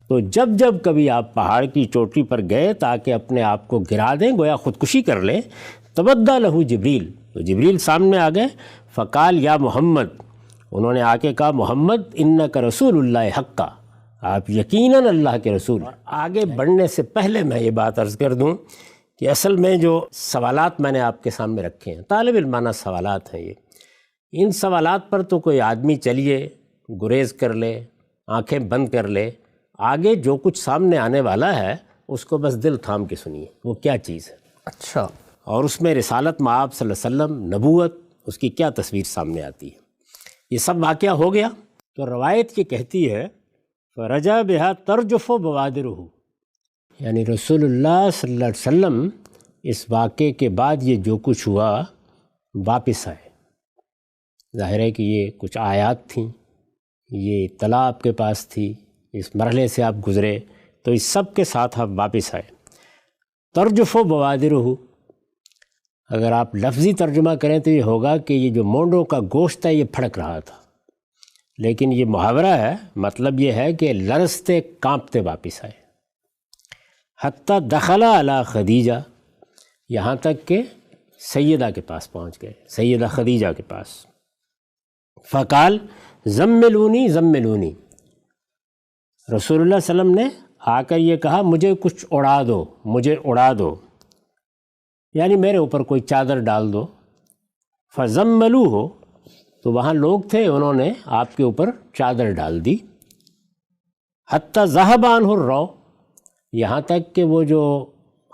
تو جب جب کبھی آپ پہاڑ کی چوٹی پر گئے تاکہ اپنے آپ کو گرا دیں، گویا خودکشی کر لیں، تبدّا لہو جبریل، تو جبریل سامنے آ گئے، فقال یا محمد، انہوں نے آ کے کہا محمد انک رسول اللہ حقا، آپ یقیناً اللہ کے رسول ہیں۔ آگے بڑھنے سے پہلے میں یہ بات عرض کر دوں کہ اصل میں جو سوالات میں نے آپ کے سامنے رکھے ہیں، طالب علمانہ سوالات ہیں یہ، ان سوالات پر تو کوئی آدمی چلیے گریز کر لے، آنکھیں بند کر لے، آگے جو کچھ سامنے آنے والا ہے اس کو بس دل تھام کے سنیے، وہ کیا چیز ہے۔ اچھا، اور اس میں رسالت مآب صلی اللہ علیہ وسلم، نبوت، اس کی کیا تصویر سامنے آتی ہے۔ یہ سب واقعہ ہو گیا تو روایت یہ کہتی ہے فرجا بہا ترجف و بوادرہ، یعنی رسول اللہ صلی اللہ علیہ وسلم اس واقعے کے بعد یہ جو کچھ ہوا واپس آئے۔ ظاہر ہے کہ یہ کچھ آیات تھیں، یہ اطلاع آپ کے پاس تھی، اس مرحلے سے آپ گزرے، تو اس سب کے ساتھ آپ واپس آئے۔ ترجف و بوادرہ، اگر آپ لفظی ترجمہ کریں تو یہ ہوگا کہ یہ جو مونڈوں کا گوشت ہے یہ پھڑک رہا تھا، لیکن یہ محاورہ ہے، مطلب یہ ہے کہ لرزتے کانپتے واپس آئے۔ حتیٰ دخل علی خدیجہ، یہاں تک کہ سیدہ کے پاس پہنچ گئے، سیدہ خدیجہ کے پاس۔ فقال زملونی زملونی، رسول اللہ صلی اللہ علیہ وسلم نے آ کر یہ کہا مجھے کچھ اڑا دو، مجھے اڑا دو، یعنی میرے اوپر کوئی چادر ڈال دو۔ فزملوہ، تو وہاں لوگ تھے، انہوں نے آپ کے اوپر چادر ڈال دی۔ حتیٰ ذہب عنہ الرعب، یہاں تک کہ وہ جو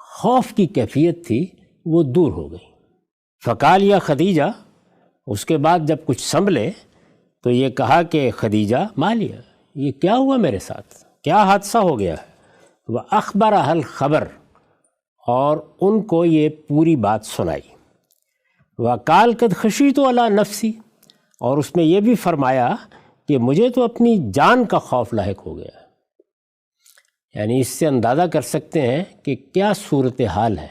خوف کی کیفیت تھی وہ دور ہو گئی۔ فقال یا خدیجہ، اس کے بعد جب کچھ سنبھلے تو یہ کہا کہ خدیجہ مالیہ، یہ کیا ہوا میرے ساتھ، کیا حادثہ ہو گیا ہے۔ وہ اخبرہ الخبر، اور ان کو یہ پوری بات سنائی۔ وقال قد خشیت علی نفسی، اور اس میں یہ بھی فرمایا کہ مجھے تو اپنی جان کا خوف لاحق ہو گیا ہے۔ یعنی اس سے اندازہ کر سکتے ہیں کہ کیا صورتحال ہے،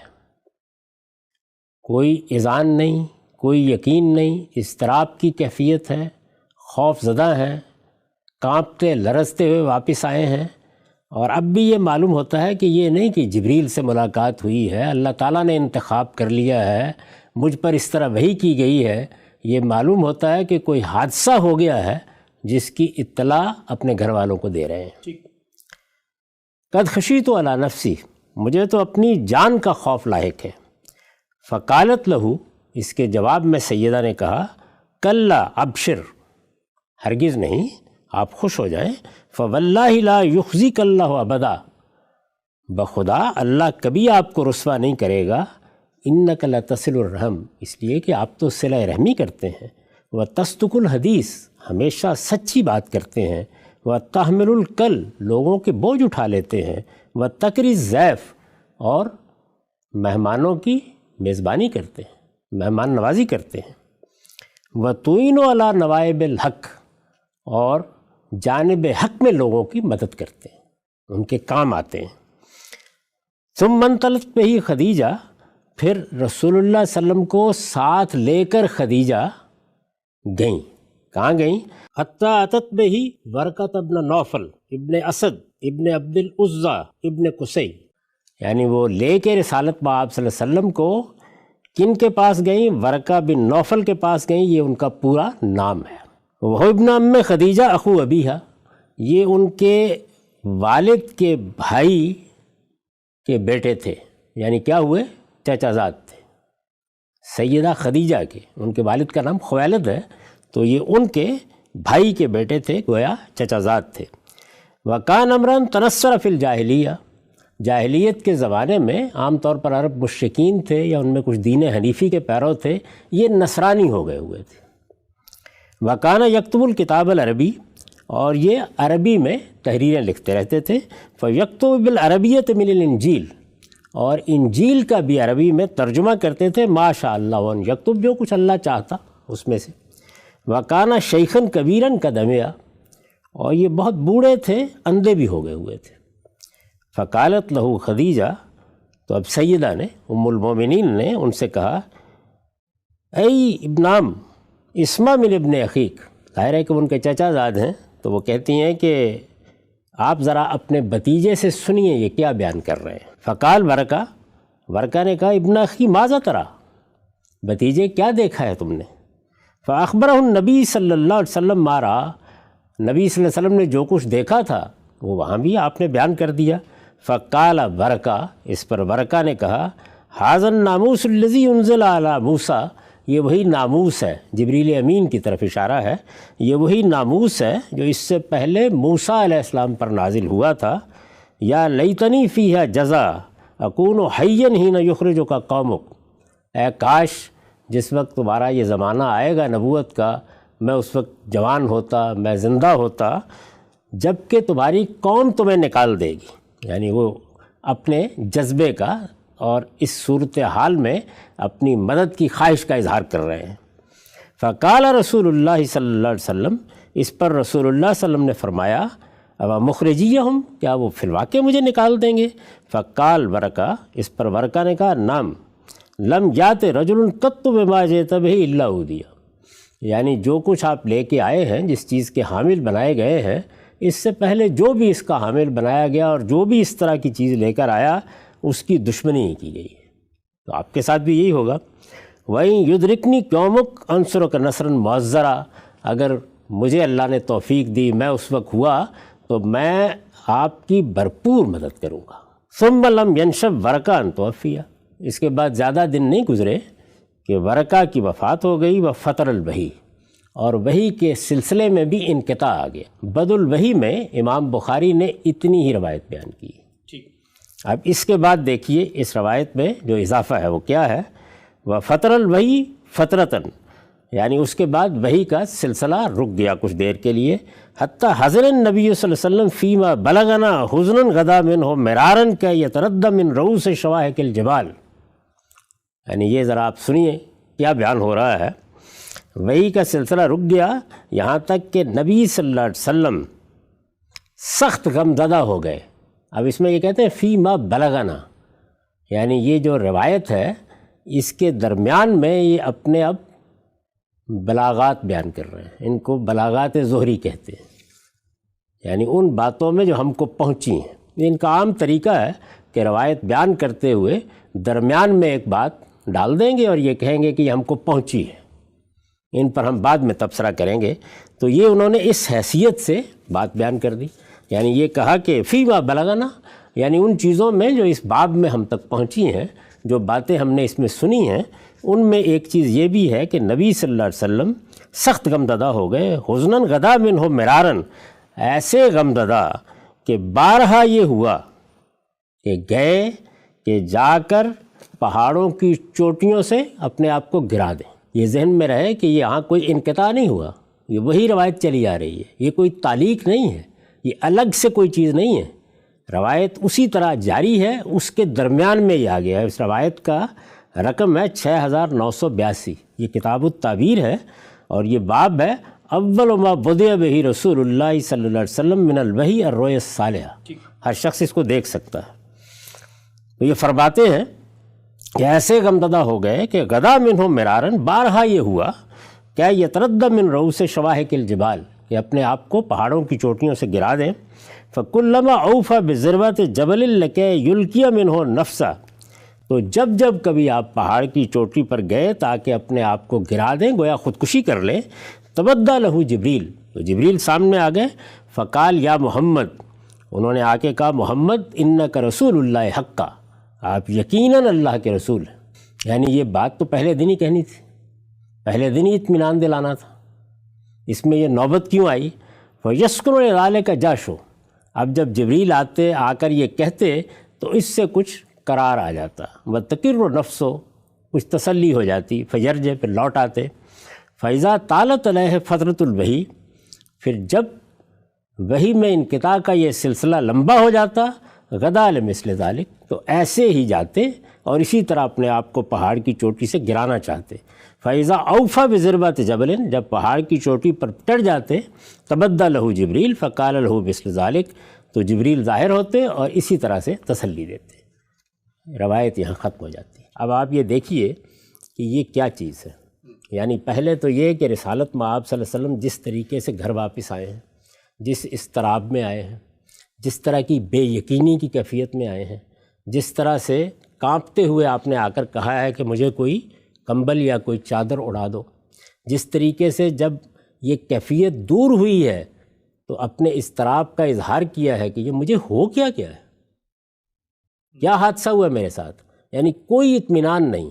کوئی اذعان نہیں، کوئی یقین نہیں، اضطراب کی کیفیت ہے، خوف زدہ ہیں، کانپتے لرزتے ہوئے واپس آئے ہیں۔ اور اب بھی یہ معلوم ہوتا ہے کہ یہ نہیں کہ جبریل سے ملاقات ہوئی ہے، اللہ تعالیٰ نے انتخاب کر لیا ہے، مجھ پر اس طرح وحی کی گئی ہے، یہ معلوم ہوتا ہے کہ کوئی حادثہ ہو گیا ہے جس کی اطلاع اپنے گھر والوں کو دے رہے ہیں۔ قد خشیت علی نفسی، مجھے تو اپنی جان کا خوف لاحق ہے۔ فقالت لہو، اس کے جواب میں سیدہ نے کہا کلا ابشر، ہرگز نہیں، آپ خوش ہو جائیں۔ فواللہ لا یخزیک اللہ ابدا، بخدا اللہ کبھی آپ کو رسوا نہیں کرے گا۔ انک لتصل الرحم، اس لیے کہ آپ تو صلہ رحمی کرتے ہیں، وتصدق الحدیث، ہمیشہ سچی بات کرتے ہیں، وتحمل الکل، لوگوں کے بوجھ اٹھا لیتے ہیں، وتکری الضیف، اور مہمانوں کی میزبانی کرتے ہیں، مہمان نوازی کرتے ہیں، وتعین علی نوائب الحق، اور جانب حق میں لوگوں کی مدد کرتے ہیں، ان کے کام آتے ہیں۔ ثم انطلقت بہ خدیجہ، پھر رسول اللہ صلی اللہ علیہ وسلم کو ساتھ لے کر خدیجہ گئیں۔ کہاں گئیں؟ حتیٰ اتت بہ ورقۃ ابن نوفل ابن اسد ابن عبد العزیٰ ابن قصی، یعنی وہ لے کے رسالت مآب صلی اللہ علیہ وسلم کو کن کے پاس گئیں؟ ورقہ بن نوفل کے پاس گئیں، یہ ان کا پورا نام ہے۔ وہ ابن ام خدیجہ اخو ابیہا، یہ ان کے والد کے بھائی کے بیٹے تھے، یعنی کیا ہوئے؟ چچا زاد تھے سیدہ خدیجہ کے، ان کے والد کا نام خویلد ہے، تو یہ ان کے بھائی کے بیٹے تھے، گویا چچا زاد تھے۔ وکان امرن تنصر فی الجاہلیہ، جاہلیت کے زمانے میں عام طور پر عرب مشرکین تھے یا ان میں کچھ دین حنیفی کے پیرو تھے، یہ نصرانی ہو گئے ہوئے تھے۔ وکانہ یکتب الکتاب العربی، اور یہ عربی میں تحریریں لکھتے رہتے تھے۔ فیکتب بالعربیۃ من الانجیل، اور انجیل کا بھی عربی میں ترجمہ کرتے تھے، ماشاء اللہ ون یکتب، جو کچھ اللہ چاہتا اس میں سے۔ وکانہ شیخاً کبیراً قد عمیا، اور یہ بہت بوڑھے تھے، اندھے بھی ہو گئے ہوئے تھے۔ فقالت لہو خدیجہ، تو اب سیدہ نے، ام المومنین نے ان سے کہا ای ابنام اسما من ابن اخیک، ظاہر ہے کہ ان کے چچا زاد ہیں، تو وہ کہتی ہیں کہ آپ ذرا اپنے بھتیجے سے سنیے یہ کیا بیان کر رہے ہیں۔ فقال ورقہ نے کہا ابن اخی ماذا ترا، بھتیجے کیا دیکھا ہے تم نے؟ فاخبرہ النبی صلی اللہ علیہ وسلم ما رأى، نبی صلی اللہ علیہ وسلم نے جو کچھ دیکھا تھا وہ وہاں بھی آپ نے بیان کر دیا۔ فقال ورقہ، اس پر ورقہ نے کہا ھذا الناموس الذی انزل علی موسیٰ، یہ وہی ناموس ہے، جبریل امین کی طرف اشارہ ہے، یہ وہی ناموس ہے جو اس سے پہلے موسیٰ علیہ السلام پر نازل ہوا تھا۔ یا لیتنی فیہا جزا اکون حیا حین یخرجک قومک، اے کاش جس وقت تمہارا یہ زمانہ آئے گا نبوت کا، میں اس وقت جوان ہوتا، میں زندہ ہوتا، جب کہ تمہاری قوم تمہیں نکال دے گی، یعنی وہ اپنے جذبے کا اور اس صورتحال میں اپنی مدد کی خواہش کا اظہار کر رہے ہیں۔ فقال رسول اللہ صلی اللہ علیہ وسلم، اس پر رسول اللہ صلی اللہ علیہ وسلم نے فرمایا ابا مخرجیہم، کیا وہ فی الواقع مجھے نکال دیں گے؟ فقال ورقہ، اس پر ورقہ نے کہا نعم لم یات رجل قط بما جئت بہ الا اوذی، یعنی جو کچھ آپ لے کے آئے ہیں، جس چیز کے حامل بنائے گئے ہیں، اس سے پہلے جو بھی اس کا حامل بنایا گیا اور جو بھی اس طرح کی چیز لے کر آیا اس کی دشمنی ہی کی گئی ہے، تو آپ کے ساتھ بھی یہی ہوگا۔ وَإِن يُدْرِكْنِي قَوْمُكَ أَنْصُرُكَ نَصْرًا مُعَزَّرًا، اگر مجھے اللہ نے توفیق دی، میں اس وقت ہوا تو میں آپ کی بھرپور مدد کروں گا۔ ثُمَّ لَمْ يَنْشَبْ وَرَقَةٌ أَن تُوَفِّيَ، اس کے بعد زیادہ دن نہیں گزرے کہ ورقہ کی وفات ہو گئی، وَفَطَرَ الْوَحْيُ، اور وحی کے سلسلے میں بھی انقطاع آ گیا۔ بدء الوحی میں امام بخاری نے اتنی ہی روایت بیان کی۔ اب اس کے بعد دیکھیے اس روایت میں جو اضافہ ہے وہ کیا ہے، وَفَطَرَ الْوَحْيُ فَطْرَةً، یعنی اس کے بعد وحی کا سلسلہ رک گیا کچھ دیر کے لیے، حتیٰ حضر النبی صلی اللہ علیہ وسلم فیما بلغنا حزنا غدا منہ مرارا کہ یتردد من رؤوس شواہق الجبال، یعنی یہ ذرا آپ سنیے کیا بیان ہو رہا ہے۔ وحی کا سلسلہ رک گیا یہاں تک کہ نبی صلی اللہ علیہ وسلم سخت غم زدہ ہو گئے۔ اب اس میں یہ کہتے ہیں فیما بلغنا، یعنی یہ جو روایت ہے اس کے درمیان میں یہ اپنے اب بلاغات بیان کر رہے ہیں، ان کو بلاغات ظہری کہتے ہیں، یعنی ان باتوں میں جو ہم کو پہنچی ہیں۔ یہ ان کا عام طریقہ ہے کہ روایت بیان کرتے ہوئے درمیان میں ایک بات ڈال دیں گے اور یہ کہیں گے کہ یہ ہم کو پہنچی ہے، ان پر ہم بعد میں تبصرہ کریں گے۔ تو یہ انہوں نے اس حیثیت سے بات بیان کر دی، یعنی یہ کہا کہ فیما بلغنا، یعنی ان چیزوں میں جو اس باب میں ہم تک پہنچی ہیں، جو باتیں ہم نے اس میں سنی ہیں، ان میں ایک چیز یہ بھی ہے کہ نبی صلی اللہ علیہ وسلم سخت غمزدہ ہو گئے، حزناً غدا منہ مرارن، ایسے غمزدہ کہ بارہا یہ ہوا کہ گئے کہ جا کر پہاڑوں کی چوٹیوں سے اپنے آپ کو گرا دیں۔ یہ ذہن میں رہے کہ یہاں کوئی انقطاع نہیں ہوا، یہ وہی روایت چلی آ رہی ہے، یہ کوئی تعلیق نہیں ہے، یہ الگ سے کوئی چیز نہیں ہے، روایت اسی طرح جاری ہے، اس کے درمیان میں یہ آ گیا ہے۔ اس روایت کا رقم ہے 6982، یہ کتاب التعبیر ہے اور یہ باب ہے اول ما بدأ بہ رسول اللہ صلی اللہ علیہ وسلم من الوحی الرؤیا الصالحہ، ہر شخص اس کو دیکھ سکتا ہے۔ تو یہ فرماتے ہیں کہ ایسے غمزدہ ہو گئے کہ غدا منہ مرارن، بارہا یہ ہوا کہ یتردد من رؤوس شواہق الجبال، کہ اپنے آپ کو پہاڑوں کی چوٹیوں سے گرا دیں۔ فَكُلَّمَا أَوْفَى بِذِرْوَةِ جَبَلٍ لَكَيْ يُلْقِيَ مِنْهُ نَفْسَهْ، تو جب جب کبھی آپ پہاڑ کی چوٹی پر گئے تاکہ اپنے آپ کو گرا دیں، گویا خودکشی کر لیں، تبدّا لہو جبریل، تو جبریل سامنے آ گئے۔ فقال یا محمد، انہوں نے آ کے کہا محمد انک رسول اللہ حقا، آپ یقیناً اللہ کے رسول ہیں۔ یعنی یہ بات تو پہلے دن ہی کہنی تھی، پہلے دن ہی اطمینان دلانا تھا، اس میں یہ نوبت کیوں آئی؟ فَيَسْكُرُ لِذَلِكَ جَاشُ، اب جب جبریل آتے آ کر یہ کہتے تو اس سے کچھ قرار آ جاتا، وَتَقِرُّ نَفْسُ، کچھ تسلی ہو جاتی، فَيَرْجِعُ، پھر لوٹ آتے۔ فَإِذَا طَالَتْ عَلَيْهِ فَتْرَةُ الْوَحْيِ، پھر جب وحی میں انقطاع کا یہ سلسلہ لمبا ہو جاتا، غدا لمثل ذلك، تو ایسے ہی جاتے اور اسی طرح اپنے آپ کو پہاڑ کی چوٹی سے گرانا چاہتے۔ فَإِذَا أَوْفَى بِذِرْوَةِ جَبَلٍ، جب پہاڑ کی چوٹی پر چڑھ جاتے، تبدّا لہو جبریل فقال لہو مثل ذلك، تو جبریل ظاہر ہوتے اور اسی طرح سے تسلی دیتے۔ روایت یہاں ختم ہو جاتی ہے۔ اب آپ یہ دیکھیے کہ یہ کیا چیز ہے، یعنی پہلے تو یہ کہ رسالت میں آپ صلی اللہ علیہ وسلم جس طریقے سے گھر واپس آئے ہیں، جس اضطراب میں آئے ہیں، جس طرح کی بے یقینی کی کیفیت میں آئے ہیں، جس طرح سے کانپتے ہوئے آپ نے آ کر کہا ہے کہ مجھے کوئی کمبل یا کوئی چادر اڑا دو، جس طریقے سے جب یہ کیفیت دور ہوئی ہے تو اپنے اضطراب کا اظہار کیا ہے کہ یہ مجھے ہو کیا ہے، کیا حادثہ ہوا میرے ساتھ، یعنی کوئی اطمینان نہیں،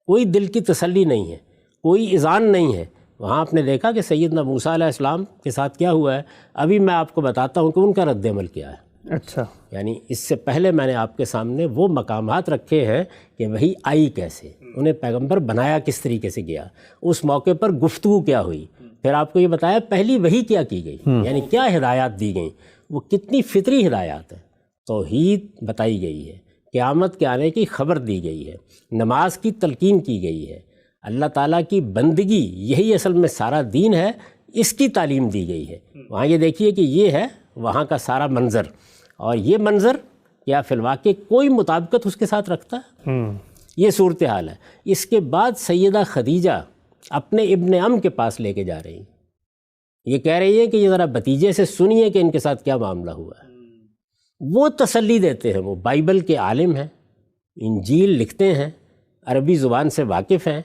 کوئی دل کی تسلی نہیں ہے، کوئی اذعان نہیں ہے۔ وہاں آپ نے دیکھا کہ سیدنا موسیٰ علیہ السلام کے ساتھ کیا ہوا ہے، ابھی میں آپ کو بتاتا ہوں کہ ان کا رد عمل کیا ہے۔ اچھا، یعنی اس سے پہلے میں نے آپ کے سامنے وہ مقامات رکھے ہیں کہ وہی آئی کیسے، انہیں پیغمبر بنایا کس طریقے سے گیا، اس موقع پر گفتگو کیا ہوئی، پھر آپ کو یہ بتایا پہلی وحی کیا کی گئی، یعنی کیا ہدایات دی گئیں، وہ کتنی فطری ہدایات ہیں۔ توحید بتائی گئی ہے، قیامت کے آنے کی خبر دی گئی ہے، نماز کی تلقین کی گئی ہے، اللہ تعالیٰ کی بندگی یہی اصل میں سارا دین ہے، اس کی تعلیم دی گئی ہے۔ وہاں یہ دیکھیے کہ یہ ہے وہاں کا سارا منظر، اور یہ منظر کیا فی الواقع کوئی مطابقت اس کے ساتھ رکھتا ہے؟ یہ صورتحال ہے۔ اس کے بعد سیدہ خدیجہ اپنے ابن عم کے پاس لے کے جا رہی ہیں، یہ کہہ رہی ہے کہ یہ ذرا بھتیجے سے سنیے کہ ان کے ساتھ کیا معاملہ ہوا ہے۔ وہ تسلی دیتے ہیں، وہ بائبل کے عالم ہیں، انجیل لکھتے ہیں، عربی زبان سے واقف ہیں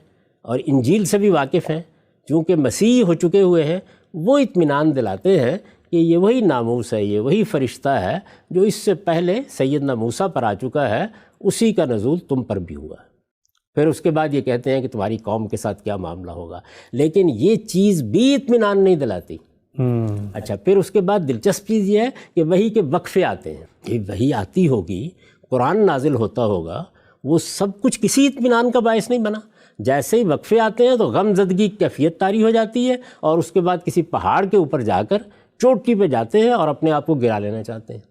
اور انجیل سے بھی واقف ہیں، چونکہ مسیح ہو چکے ہوئے ہیں، وہ اطمینان دلاتے ہیں کہ یہ وہی ناموس ہے، یہ وہی فرشتہ ہے جو اس سے پہلے سیدنا موسیٰ پر آ چکا ہے، اسی کا نزول تم پر بھی ہوا۔ پھر اس کے بعد یہ کہتے ہیں کہ تمہاری قوم کے ساتھ کیا معاملہ ہوگا، لیکن یہ چیز بھی اطمینان نہیں دلاتی۔ اچھا، پھر اس کے بعد دلچسپ چیز یہ ہے کہ وحی کے وقفے آتے ہیں، کہ وحی آتی ہوگی، قرآن نازل ہوتا ہوگا، وہ سب کچھ کسی اطمینان کا باعث نہیں بنا۔ جیسے ہی وقفے آتے ہیں تو غم زدگی کیفیت طاری ہو جاتی ہے، اور اس کے بعد کسی پہاڑ کے اوپر جا کر چوٹی پہ جاتے ہیں اور اپنے آپ کو گرا لینا چاہتے ہیں۔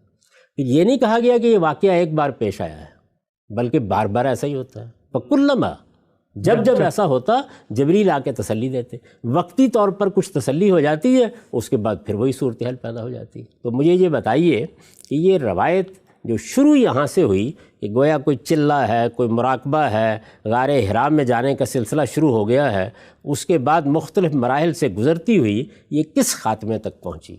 پھر یہ نہیں کہا گیا کہ یہ واقعہ ایک بار پیش آیا ہے، بلکہ بار بار ایسا ہی ہوتا ہے۔ فَكُلَّمَا، جب ایسا ہوتا جبریل آ کے تسلی دیتے، وقتی طور پر کچھ تسلی ہو جاتی ہے، اس کے بعد پھر وہی صورتحال پیدا ہو جاتی ہے۔ تو مجھے یہ بتائیے کہ یہ روایت جو شروع یہاں سے ہوئی کہ گویا کوئی چلہ ہے، کوئی مراقبہ ہے، غار حرام میں جانے کا سلسلہ شروع ہو گیا ہے، اس کے بعد مختلف مراحل سے گزرتی ہوئی یہ کس خاتمے تک پہنچی؟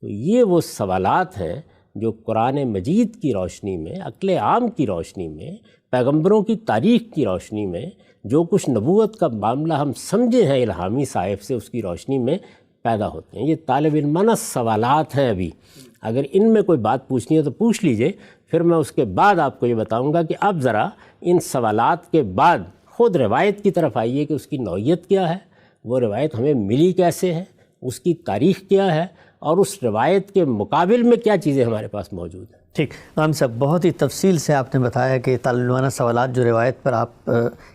تو یہ وہ سوالات ہیں جو قرآن مجید کی روشنی میں، عقل عام کی روشنی میں، پیغمبروں کی تاریخ کی روشنی میں، جو کچھ نبوت کا معاملہ ہم سمجھے ہیں الہامی صاحب سے، اس کی روشنی میں پیدا ہوتے ہیں۔ یہ طالب علمانہ سوالات ہیں۔ ابھی اگر ان میں کوئی بات پوچھنی ہے تو پوچھ لیجئے، پھر میں اس کے بعد آپ کو یہ بتاؤں گا کہ اب ذرا ان سوالات کے بعد خود روایت کی طرف آئیے کہ اس کی نوعیت کیا ہے، وہ روایت ہمیں ملی کیسے ہے، اس کی تاریخ کیا ہے، اور اس روایت کے مقابل میں کیا چیزیں ہمارے پاس موجود ہیں۔ ٹھیک، امام صاحب بہت ہی تفصیل سے آپ نے بتایا کہ طالب علمانہ سوالات جو روایت پر آپ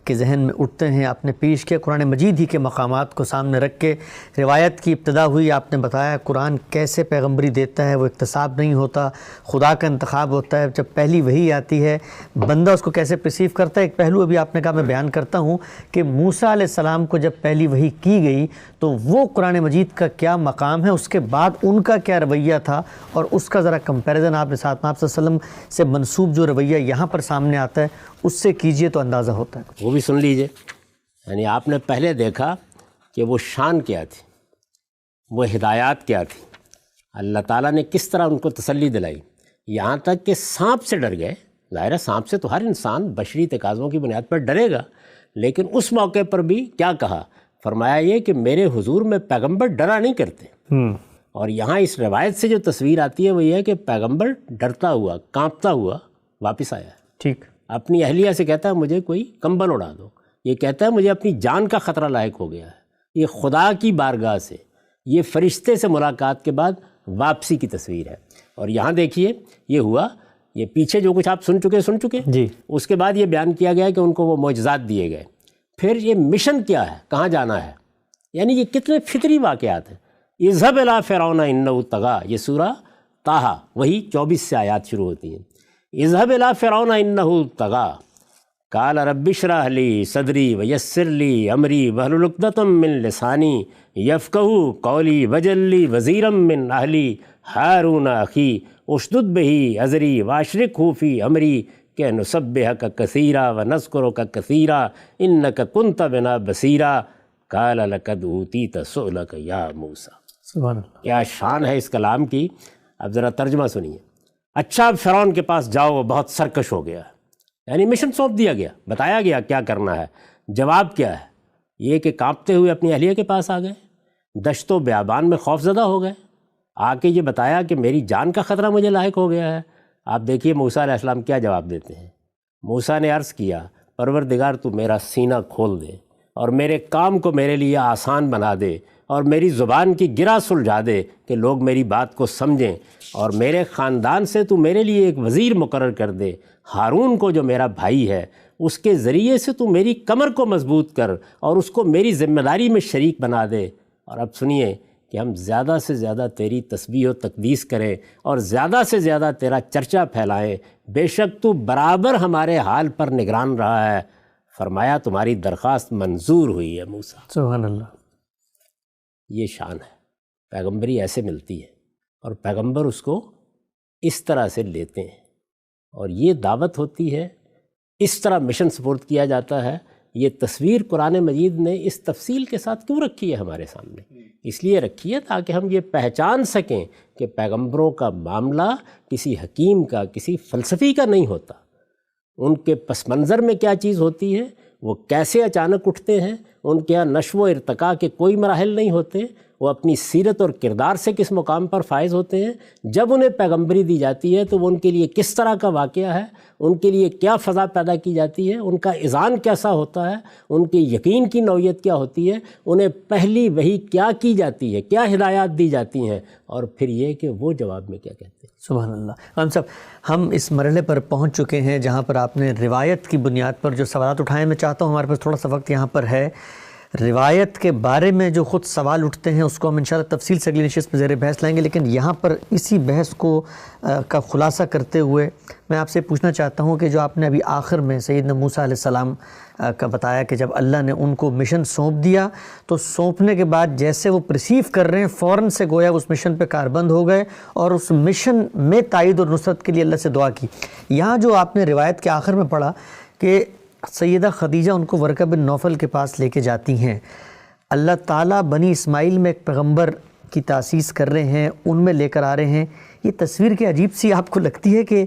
کے ذہن میں اٹھتے ہیں آپ نے پیش کیا، قرآن مجید ہی کے مقامات کو سامنے رکھ کے روایت کی ابتدا ہوئی۔ آپ نے بتایا قرآن کیسے پیغمبری دیتا ہے، وہ اکتساب نہیں ہوتا، خدا کا انتخاب ہوتا ہے۔ جب پہلی وحی آتی ہے بندہ اس کو کیسے پرسیو کرتا ہے۔ ایک پہلو ابھی آپ نے کہا، میں بیان کرتا ہوں کہ موسیٰ علیہ السلام کو جب پہلی وحی کی گئی تو وہ قرآن مجید کا کیا مقام ہے، اس کے بعد ان کا کیا رویہ تھا، اور اس کا ذرا کمپیریزن آپ نے ساتھ آپ صلی اللہ علیہ وسلم سے منسوب جو رویہ یہاں پر سامنے آتا ہے اس سے کیجئے تو اندازہ ہوتا ہے۔ وہ بھی سن لیجئے۔ یعنی آپ نے پہلے دیکھا کہ وہ شان کیا تھی، وہ ہدایات کیا تھی، اللہ تعالیٰ نے کس طرح ان کو تسلی دلائی، یہاں تک کہ سانپ سے ڈر گئے۔ ظاہر ہے سانپ سے تو ہر انسان بشری تقاضوں کی بنیاد پر ڈرے گا، لیکن اس موقع پر بھی کیا کہا، فرمایا یہ کہ میرے حضور میں پیغمبر ڈرا نہیں کرتے۔ اور یہاں اس روایت سے جو تصویر آتی ہے وہ یہ ہے کہ پیغمبر ڈرتا ہوا، کانپتا ہوا واپس آیا ہے۔ ٹھیک، اپنی اہلیہ سے کہتا ہے مجھے کوئی کمبل اڑا دو، یہ کہتا ہے مجھے اپنی جان کا خطرہ لاحق ہو گیا ہے۔ یہ خدا کی بارگاہ سے، یہ فرشتے سے ملاقات کے بعد واپسی کی تصویر ہے۔ اور یہاں دیکھیے یہ ہوا، یہ پیچھے جو کچھ آپ سن چکے جی، اس کے بعد یہ بیان کیا گیا کہ ان کو وہ معجزات دیے گئے۔ پھر یہ مشن کیا ہے، کہاں جانا ہے، یعنی یہ کتنے فطری واقعات ہیں۔ اذهب الى فرعون انه طغى، یہ سورہ طٰہٰ وہی 24 سے آیات شروع ہوتی ہیں۔ اذهب الى فرعون انه طغى قال رب اشرح لي صدري ويسر لي امري واحلل عقدة من لساني يفقهوا قولي واجعل لي وزيرا من اهلي هارون اخي اشدد به ازري واشركه في امري كي نسبحك كثيرا ونذكرك كثيرا انك كنت بنا بصيرا قال لقد اوتيت سؤلك يا موسى۔ سبحان اللہ، کیا شان ہے اس کلام کی۔ اب ذرا ترجمہ سنیے. اچھا اب فرعون کے پاس جاؤ، وہ بہت سرکش ہو گیا. یعنی مشن سونپ دیا گیا، بتایا گیا کیا کرنا ہے. جواب کیا ہے؟ یہ کہ کانپتے ہوئے اپنی اہلیہ کے پاس آ گئے، دشت و بیابان میں خوف زدہ ہو گئے. آ کے یہ بتایا کہ میری جان کا خطرہ مجھے لاحق ہو گیا ہے. آپ دیکھیے موسیٰ علیہ السلام کیا جواب دیتے ہیں. موسیٰ نے عرض کیا پروردگار تو میرا سینہ کھول دے اور میرے کام کو میرے لیے آسان بنا دے اور میری زبان کی گرہ سلجھا دے کہ لوگ میری بات کو سمجھیں، اور میرے خاندان سے تو میرے لیے ایک وزیر مقرر کر دے، ہارون کو جو میرا بھائی ہے اس کے ذریعے سے تو میری کمر کو مضبوط کر اور اس کو میری ذمہ داری میں شریک بنا دے. اور اب سنیے کہ ہم زیادہ سے زیادہ تیری تسبیح و تقدیس کریں اور زیادہ سے زیادہ تیرا چرچا پھیلائیں. بے شک تو برابر ہمارے حال پر نگران رہا ہے. فرمایا تمہاری درخواست منظور ہوئی ہے موسیٰ. سبحان اللہ. یہ شان ہے، پیغمبری ایسے ملتی ہے اور پیغمبر اس کو اس طرح سے لیتے ہیں، اور یہ دعوت ہوتی ہے، اس طرح مشن سپورٹ کیا جاتا ہے. یہ تصویر قرآن مجید نے اس تفصیل کے ساتھ کیوں رکھی ہے ہمارے سامنے؟ اس لیے رکھی ہے تاکہ ہم یہ پہچان سکیں کہ پیغمبروں کا معاملہ کسی حکیم کا، کسی فلسفی کا نہیں ہوتا. ان کے پس منظر میں کیا چیز ہوتی ہے، وہ کیسے اچانک اٹھتے ہیں، ان کے یہاں نشو و ارتقاء کے کوئی مراحل نہیں ہوتے، وہ اپنی سیرت اور کردار سے کس مقام پر فائز ہوتے ہیں. جب انہیں پیغمبری دی جاتی ہے تو وہ ان کے لیے کس طرح کا واقعہ ہے، ان کے لیے کیا فضا پیدا کی جاتی ہے، ان کا اذعان کیسا ہوتا ہے، ان کے یقین کی نوعیت کیا ہوتی ہے، انہیں پہلی وحی کیا کی جاتی ہے، کیا ہدایات دی جاتی ہیں، اور پھر یہ کہ وہ جواب میں کیا کہتے ہیں. سبحان اللہ. غانم صاحب، ہم اس مرحلے پر پہنچ چکے ہیں جہاں پر آپ نے روایت کی بنیاد پر جو سوالات اٹھائے. میں چاہتا ہوں، ہمارے پاس تھوڑا سا وقت یہاں پر ہے، روایت کے بارے میں جو خود سوال اٹھتے ہیں اس کو ہم انشاءاللہ تفصیل سے اگلی نشست میں زیر بحث لائیں گے، لیکن یہاں پر اسی بحث کو کا خلاصہ کرتے ہوئے میں آپ سے پوچھنا چاہتا ہوں کہ جو آپ نے ابھی آخر میں سیدنا موسیٰ علیہ السلام کا بتایا کہ جب اللہ نے ان کو مشن سونپ دیا تو سونپنے کے بعد جیسے وہ پرسیو کر رہے ہیں فوراً سے گویا اس مشن پہ کاربند ہو گئے اور اس مشن میں تائید اور نصرت کے لیے اللہ سے دعا کی. یہاں جو آپ نے روایت کے آخر میں پڑھا کہ سیدہ خدیجہ ان کو ورقہ بن نوفل کے پاس لے کے جاتی ہیں، اللہ تعالیٰ بنی اسماعیل میں ایک پیغمبر کی تاسیس کر رہے ہیں، ان میں لے کر آ رہے ہیں. یہ تصویر کی عجیب سی آپ کو لگتی ہے کہ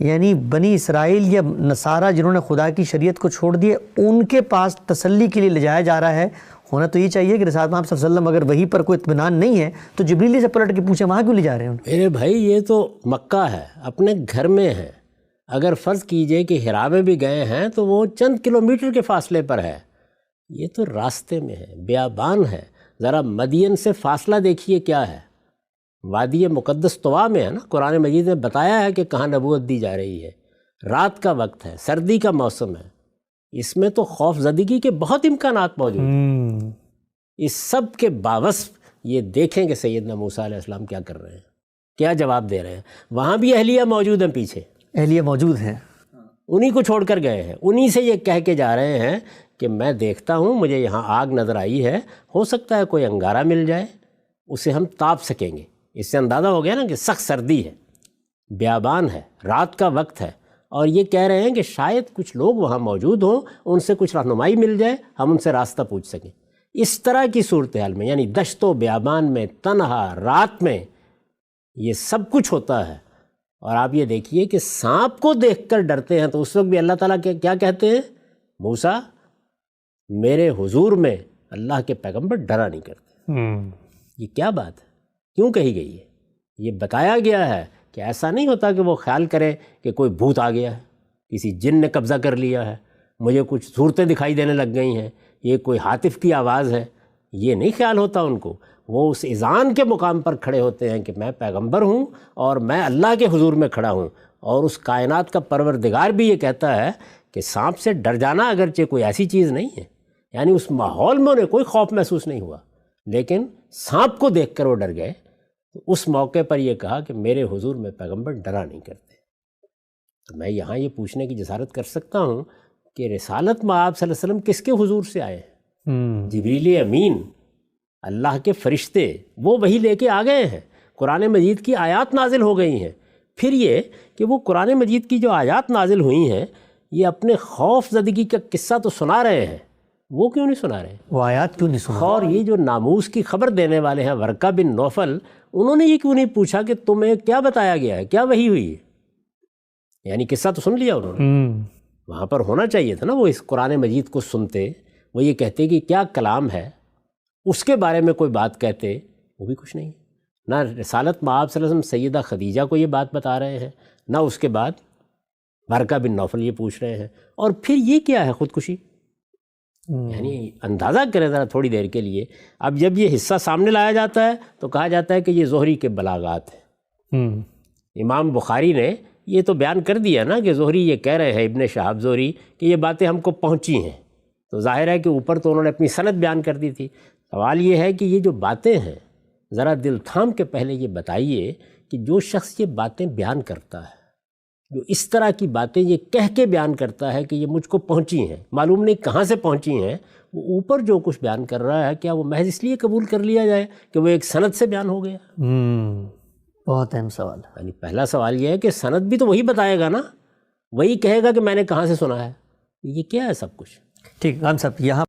یعنی بنی اسرائیل یا نصارہ جنہوں نے خدا کی شریعت کو چھوڑ دیے ان کے پاس تسلی کے لیے لے جایا جا رہا ہے. ہونا تو یہ چاہیے کہ رسالت محمد صلی اللہ علیہ وسلم اگر وہی پر کوئی اطمینان نہیں ہے تو جبریل سے پلٹ کے پوچھیں وہاں کیوں لے جا رہے ہیں؟ میرے بھائی یہ تو مکہ ہے، اپنے گھر میں ہے. اگر فرض کیجئے کہ ہرا میں بھی گئے ہیں تو وہ چند کلومیٹر کے فاصلے پر ہے. یہ تو راستے میں ہے، بیابان ہے. ذرا مدین سے فاصلہ دیکھیے کیا ہے. وادی مقدس طوا میں ہے نا. قرآن مجید نے بتایا ہے کہ کہاں نبوت دی جا رہی ہے. رات کا وقت ہے، سردی کا موسم ہے. اس میں تو خوف زدگی کے بہت امکانات موجود ہیں. اس سب کے باوصف یہ دیکھیں کہ سیدنا موسیٰ علیہ السلام کیا کر رہے ہیں، کیا جواب دے رہے ہیں. وہاں بھی اہلیہ موجود ہیں، پیچھے اہلیہ موجود ہیں، انہی کو چھوڑ کر گئے ہیں. انہی سے یہ کہہ کے جا رہے ہیں کہ میں دیکھتا ہوں مجھے یہاں آگ نظر آئی ہے، ہو سکتا ہے کوئی انگارہ مل جائے، اسے ہم تاپ سکیں گے. اس سے اندازہ ہو گیا نا کہ سخت سردی ہے، بیابان ہے، رات کا وقت ہے، اور یہ کہہ رہے ہیں کہ شاید کچھ لوگ وہاں موجود ہوں، ان سے کچھ رہنمائی مل جائے، ہم ان سے راستہ پوچھ سکیں. اس طرح کی صورتحال میں یعنی دشت و بیابان میں، تنہا رات میں یہ سب کچھ ہوتا ہے. اور آپ یہ دیکھیے کہ سانپ کو دیکھ کر ڈرتے ہیں تو اس وقت بھی اللہ تعالیٰ کیا کہتے ہیں؟ موسیٰ میرے حضور میں اللہ کے پیغمبر ڈرا نہیں کرتے. یہ کیا بات ہے؟ کیوں کہی گئی ہے؟ یہ بتایا گیا ہے کہ ایسا نہیں ہوتا کہ وہ خیال کرے کہ کوئی بھوت آ گیا ہے، کسی جن نے قبضہ کر لیا ہے، مجھے کچھ صورتیں دکھائی دینے لگ گئی ہیں، یہ کوئی ہاتف کی آواز ہے. یہ نہیں خیال ہوتا ان کو. وہ اس اذعان کے مقام پر کھڑے ہوتے ہیں کہ میں پیغمبر ہوں اور میں اللہ کے حضور میں کھڑا ہوں. اور اس کائنات کا پروردگار بھی یہ کہتا ہے کہ سانپ سے ڈر جانا اگرچہ کوئی ایسی چیز نہیں ہے، یعنی اس ماحول میں انہیں کوئی خوف محسوس نہیں ہوا، لیکن سانپ کو دیکھ کر وہ ڈر گئے. اس موقع پر یہ کہا کہ میرے حضور میں پیغمبر ڈرا نہیں کرتے. تو میں یہاں یہ پوچھنے کی جسارت کر سکتا ہوں کہ رسالت مآب صلی اللہ علیہ وسلم کس کے حضور سے آئے ہیں؟ جبریل امین، اللہ کے فرشتے، وہ وہی لے کے آ گئے ہیں. قرآن مجید کی آیات نازل ہو گئی ہیں. پھر یہ کہ وہ قرآن مجید کی جو آیات نازل ہوئی ہیں یہ اپنے خوف زدگی کا قصہ تو سنا رہے ہیں، وہ کیوں نہیں سنا رہے؟ وہ آیات کیوں نہیں سنا؟ اور یہ جو ناموس کی خبر دینے والے ہیں ورقہ بن نوفل، انہوں نے یہ کیوں نہیں پوچھا کہ تمہیں کیا بتایا گیا ہے, کیا وحی ہوئی ہے؟ یعنی قصہ تو سن لیا انہوں نے, وہاں پر ہونا چاہیے تھا نا وہ اس قرآن مجید کو سنتے, وہ یہ کہتے کہ کیا کلام ہے, اس کے بارے میں کوئی بات کہتے, وہ بھی کچھ نہیں. نہ رسالت مآب صلی اللہ علیہ وسلم سیدہ خدیجہ کو یہ بات بتا رہے ہیں, نہ اس کے بعد ورقہ بن نوفل یہ پوچھ رہے ہیں, اور پھر یہ کیا ہے خودکشی. یعنی اندازہ کریں ذرا تھوڑی دیر کے لیے. اب جب یہ حصہ سامنے لایا جاتا ہے تو کہا جاتا ہے کہ یہ زہری کے بلاغات ہیں. امام بخاری نے یہ تو بیان کر دیا نا کہ زہری یہ کہہ رہے ہیں, ابن شہاب زہری, کہ یہ باتیں ہم کو پہنچی ہیں, تو ظاہر ہے کہ اوپر تو انہوں نے اپنی سند بیان کر دی تھی. سوال یہ ہے کہ یہ جو باتیں ہیں ذرا دل تھام کے پہلے یہ بتائیے کہ جو شخص یہ باتیں بیان کرتا ہے, جو اس طرح کی باتیں یہ کہہ کے بیان کرتا ہے کہ یہ مجھ کو پہنچی ہیں, معلوم نہیں کہاں سے پہنچی ہیں, وہ اوپر جو کچھ بیان کر رہا ہے کیا وہ محض اس لیے قبول کر لیا جائے کہ وہ ایک سند سے بیان ہو گیا؟ بہت اہم سوال ہے. یعنی پہلا سوال یہ ہے کہ سند بھی تو وہی بتائے گا نا, وہی کہے گا کہ میں نے کہاں سے سنا ہے. یہ کیا ہے سب کچھ؟ ٹھیک خان صاحب, یہاں